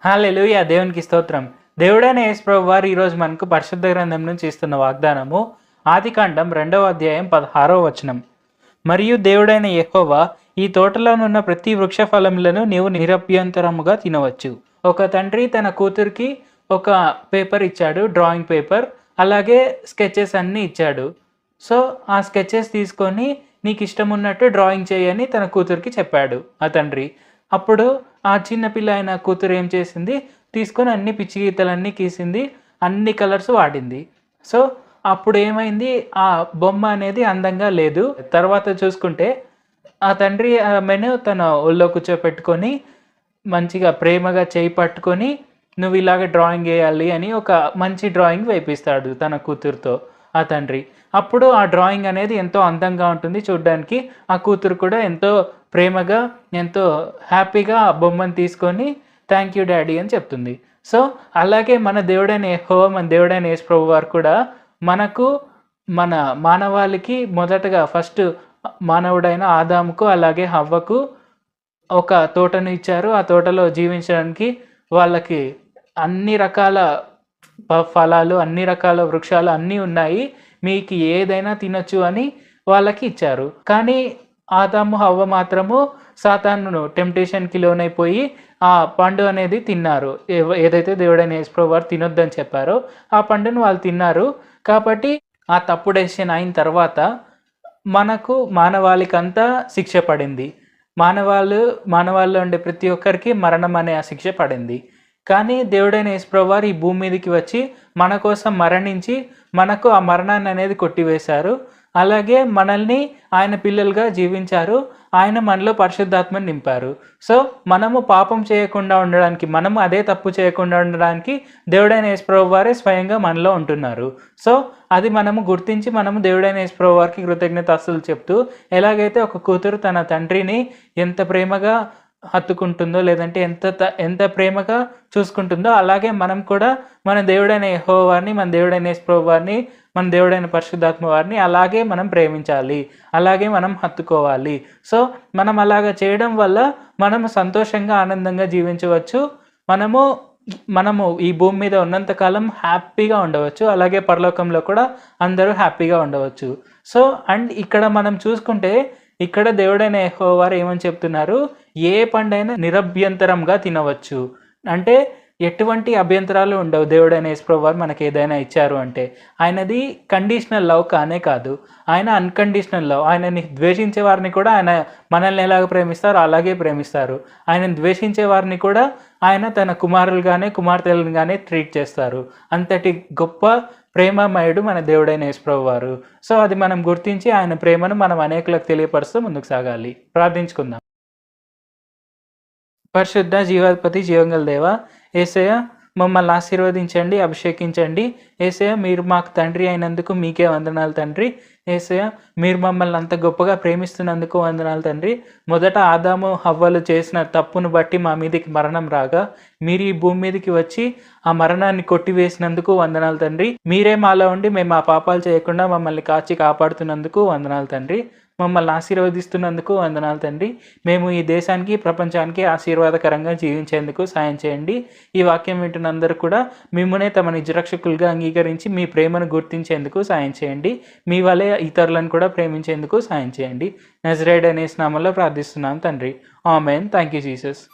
హల్లెలూయా! దేవునికి స్తోత్రం. దేవుడైన యేసు ప్రభువారు ఈరోజు మనకు పరిశుద్ధ గ్రంథం నుంచి ఇస్తున్న వాగ్దానము ఆదికాండం 2వ అధ్యాయం 16వ వచనం. మరియు దేవుడైన యెహోవా, ఈ తోటలోనున్న ప్రతి వృక్ష ఫలములను నీవు నిరభ్యంతరముగా తినవచ్చు. ఒక తండ్రి తన కూతురికి ఒక పేపర్ ఇచ్చాడు, డ్రాయింగ్ పేపర్, అలాగే స్కెచెస్ అన్నీ ఇచ్చాడు. సో ఆ స్కెచెస్ తీసుకొని నీకు ఇష్టం ఉన్నట్టు డ్రాయింగ్ చేయని తన కూతురికి చెప్పాడు ఆ తండ్రి. అప్పుడు ఆ చిన్న పిల్ల అయిన కూతురు ఏం చేసింది, తీసుకొని అన్ని పిచ్చి గీతలన్నీ గీసింది, అన్ని కలర్స్ వాడింది. సో అప్పుడు ఏమైంది, ఆ బొమ్మ అనేది అందంగా లేదు. తర్వాత చూసుకుంటే ఆ తండ్రి ఆమెను తన ఒళ్ళో కూర్చోపెట్టుకొని మంచిగా ప్రేమగా చేయి పట్టుకొని నువ్వు ఇలాగ డ్రాయింగ్ వేయాలి అని ఒక మంచి డ్రాయింగ్ వేపిస్తాడు తన కూతురుతో ఆ తండ్రి. అప్పుడు ఆ డ్రాయింగ్ అనేది ఎంతో అందంగా ఉంటుంది చూడ్డానికి. ఆ కూతురు కూడా ఎంతో ప్రేమగా ఎంతో హ్యాపీగా ఆ బొమ్మను తీసుకొని థ్యాంక్ యూ డాడీ అని చెప్తుంది. సో అలాగే మన దేవుడైన యెహోవా, మన దేవుడైన యేసు ప్రభు వారు కూడా మనకు మన మానవాళికి మొదటగా ఫస్ట్ మానవుడైన ఆదాముకు అలాగే హవ్వకు ఒక తోటను ఇచ్చారు. ఆ తోటలో జీవించడానికి వాళ్ళకి అన్ని రకాల ఫలాలు, అన్ని రకాల వృక్షాలు అన్నీ ఉన్నాయి, మీకు ఏదైనా తినొచ్చు అని వాళ్ళకి ఇచ్చారు. కానీ ఆదాము హవ్వ మాత్రము సాతాను టెంప్టేషన్కి లోనైపోయి ఆ పండు అనేది తిన్నారు. ఏదైతే దేవుడైన యేసు ప్రభు వారు తినొద్దని చెప్పారో ఆ పండును వాళ్ళు తిన్నారు. కాబట్టి ఆ తప్పు డెసిషన్ అయిన తర్వాత మనకు మానవాళికంతా శిక్ష పడింది. మానవాళ్ళలో ఉండే ప్రతి ఒక్కరికి మరణం అనే ఆ శిక్ష పడింది. కానీ దేవుడైన యేసు ప్రభు వారు ఈ భూమి మీదకి వచ్చి మన కోసం మరణించి మనకు ఆ మరణాన్ని అనేది కొట్టివేశారు. అలాగే మనల్ని ఆయన పిల్లలుగా జీవించారు. ఆయన మనలో పరిశుద్ధాత్మని నింపారు. సో మనము పాపం చేయకుండా ఉండడానికి, మనము అదే తప్పు చేయకుండా ఉండడానికి దేవుడైన యేసు ప్రభు వారే స్వయంగా మనలో ఉంటున్నారు. సో అది మనము గుర్తించి మనము దేవుడైన యేసు ప్రభు వారికి కృతజ్ఞతాస్తుతులు చెప్తూ, ఎలాగైతే ఒక కూతురు తన తండ్రిని ఎంత ప్రేమగా హత్తుకుంటుందో, లేదంటే ఎంత ప్రేమగా చూసుకుంటుందో, అలాగే మనం కూడా మన దేవుడైన యెహోవా వారిని, మన దేవుడైన యేసు ప్రభు వారిని, మన దేవుడైన పరిశుద్ధాత్మ వారిని అలాగే మనం ప్రేమించాలి, అలాగే మనం హత్తుకోవాలి. సో మనం అలాగ చేయడం వల్ల మనము సంతోషంగా ఆనందంగా జీవించవచ్చు. మనము ఈ భూమి మీద ఉన్నంతకాలం హ్యాపీగా ఉండవచ్చు. అలాగే పరలోకంలో కూడా అందరూ హ్యాపీగా ఉండవచ్చు. సో అండ్ ఇక్కడ మనం చూసుకుంటే ఇక్కడ దేవుడైన యెహోవా వారు ఏమని చెప్తున్నారు, ఏ పండైనా నిరభ్యంతరంగా తినవచ్చు. అంటే ఎటువంటి అభ్యంతరాలు ఉండవు. దేవుడైన యేసు ప్రభు వారు మనకి ఏదైనా ఇచ్చారు అంటే ఆయనది కండిషనల్ లవ్ కానే కాదు, ఆయన అన్కండిషనల్ లవ్. ఆయనని ద్వేషించే వారిని కూడా ఆయన మనల్ని ఎలాగ ప్రేమిస్తారో అలాగే ప్రేమిస్తారు. ఆయనను ద్వేషించే వారిని కూడా ఆయన తన కుమారులుగానే కుమార్తెలుగానే ట్రీట్ చేస్తారు. అంతటి గొప్ప ప్రేమమయుడు మన దేవుడైన యేసు ప్రభు వారు. సో అది మనం గుర్తించి ఆయన ప్రేమను మనం అనేకులకు తెలియపరుస్తూ ముందుకు సాగాలి. ప్రార్థించుకుందాం. పరిశుద్ధ జీవాధిపతి జీవంగల దేవ, యేసయ్య మమ్మల్ని ఆశీర్వదించండి, అభిషేకించండి. యేసయ్య మీరు మాకు తండ్రి అయినందుకు మీకే వందనాలు తండ్రి. యేసయ్య మీరు మమ్మల్ని అంత గొప్పగా ప్రేమిస్తున్నందుకు వందనాలు తండ్రి. మొదట ఆదాము హవ్వలు చేసిన తప్పును బట్టి మా మీదకి మరణం రాగా మీరు ఈ భూమి మీదకి వచ్చి ఆ మరణాన్ని కొట్టివేసినందుకు వందనాలు తండ్రి. మీరే మాలో ఉండి మేము ఆ పాపాలు చేయకుండా మమ్మల్ని కాచి కాపాడుతున్నందుకు వందనాలు తండ్రి. మమ్మల్ని ఆశీర్వదిస్తున్నందుకు వందనాలు తండ్రి. మేము ఈ దేశానికి ప్రపంచానికి ఆశీర్వాదకరంగా జీవించేందుకు సాయం చేయండి. ఈ వాక్యం వింటున్న అందరూ కూడా మిమ్మునే తమ నిజరక్షకులుగా అంగీకరించి మీ ప్రేమను గుర్తించేందుకు సాయం చేయండి. మీ వలె ఇతరులను కూడా ప్రేమించేందుకు సాయం చేయండి. నజరేయుడైన యేసు నామములో ప్రార్థిస్తున్నాం తండ్రి. ఆమేన్. Thank you Jesus.